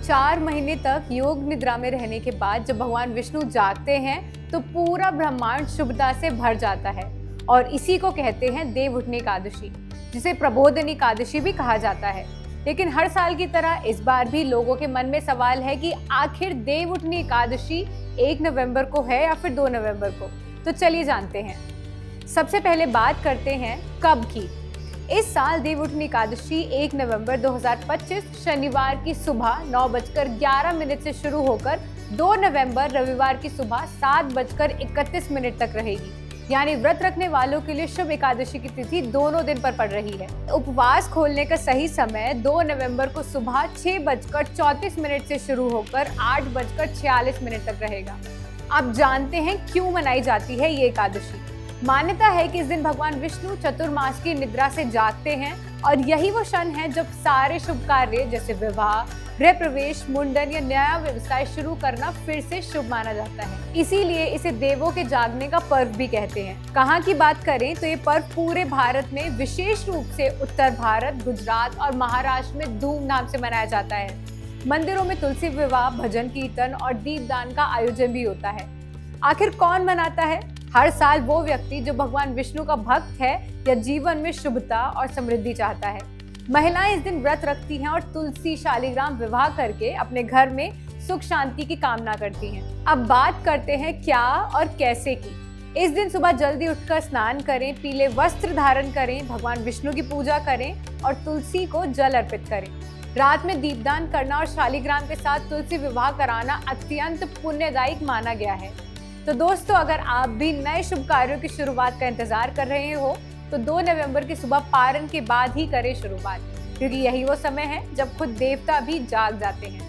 4 महीने तक योग निद्रा में रहने के बाद जब भगवान विष्णु जागते हैं तो पूरा ब्रह्मांड शुभता से भर जाता है और इसी को कहते हैं देव उठनी एकादशी, जिसे प्रबोधनी एकादशी भी कहा जाता है। लेकिन हर साल की तरह इस बार भी लोगों के मन में सवाल है कि आखिर देव उठनी एकादशी 1 नवंबर को है या फिर 2 नवंबर को। तो चलिए जानते हैं। सबसे पहले बात करते हैं कब की। इस साल देव उठनी एकादशी 1 नवंबर 2025 शनिवार की सुबह 9:11 से शुरू होकर 2 नवंबर रविवार की सुबह 7:31 तक रहेगी। यानी व्रत रखने वालों के लिए शुभ एकादशी की तिथि दोनों दिन पर पड़ रही है। उपवास खोलने का सही समय 2 नवंबर को सुबह 6:34 से शुरू होकर 8:46 तक रहेगा। अब जानते हैं क्यों मनाई जाती है ये एकादशी। मान्यता है कि इस दिन भगवान विष्णु चतुर्मास की निद्रा से जागते हैं और यही वो क्षण है जब सारे शुभ कार्य जैसे विवाह, गृह प्रवेश, मुंडन या नया व्यवसाय शुरू करना फिर से शुभ माना जाता है। इसीलिए इसे देवों के जागने का पर्व भी कहते हैं। कहाँ की बात करें तो ये पर्व पूरे भारत में, विशेष रूप से उत्तर भारत, गुजरात और महाराष्ट्र में धूमधाम से मनाया जाता है। मंदिरों में तुलसी विवाह, भजन कीर्तन और दीपदान का आयोजन भी होता है। आखिर कौन मनाता है? हर साल वो व्यक्ति जो भगवान विष्णु का भक्त है या जीवन में शुभता और समृद्धि चाहता है। महिलाएं इस दिन व्रत रखती हैं और तुलसी शालिग्राम विवाह करके अपने घर में सुख शांति की कामना करती हैं। अब बात करते हैं क्या और कैसे की। इस दिन सुबह जल्दी उठकर स्नान करें, पीले वस्त्र धारण करें, भगवान विष्णु की पूजा करें और तुलसी को जल अर्पित करें। रात में दीपदान करना और शालिग्राम के साथ तुलसी विवाह कराना अत्यंत पुण्यदायक माना गया है। तो दोस्तों, अगर आप भी नए शुभ कार्यों की शुरुआत का इंतजार कर रहे हो तो 2 नवंबर की सुबह पारण के बाद ही करें शुरुआत, क्योंकि यही वो समय है जब खुद देवता भी जाग जाते हैं।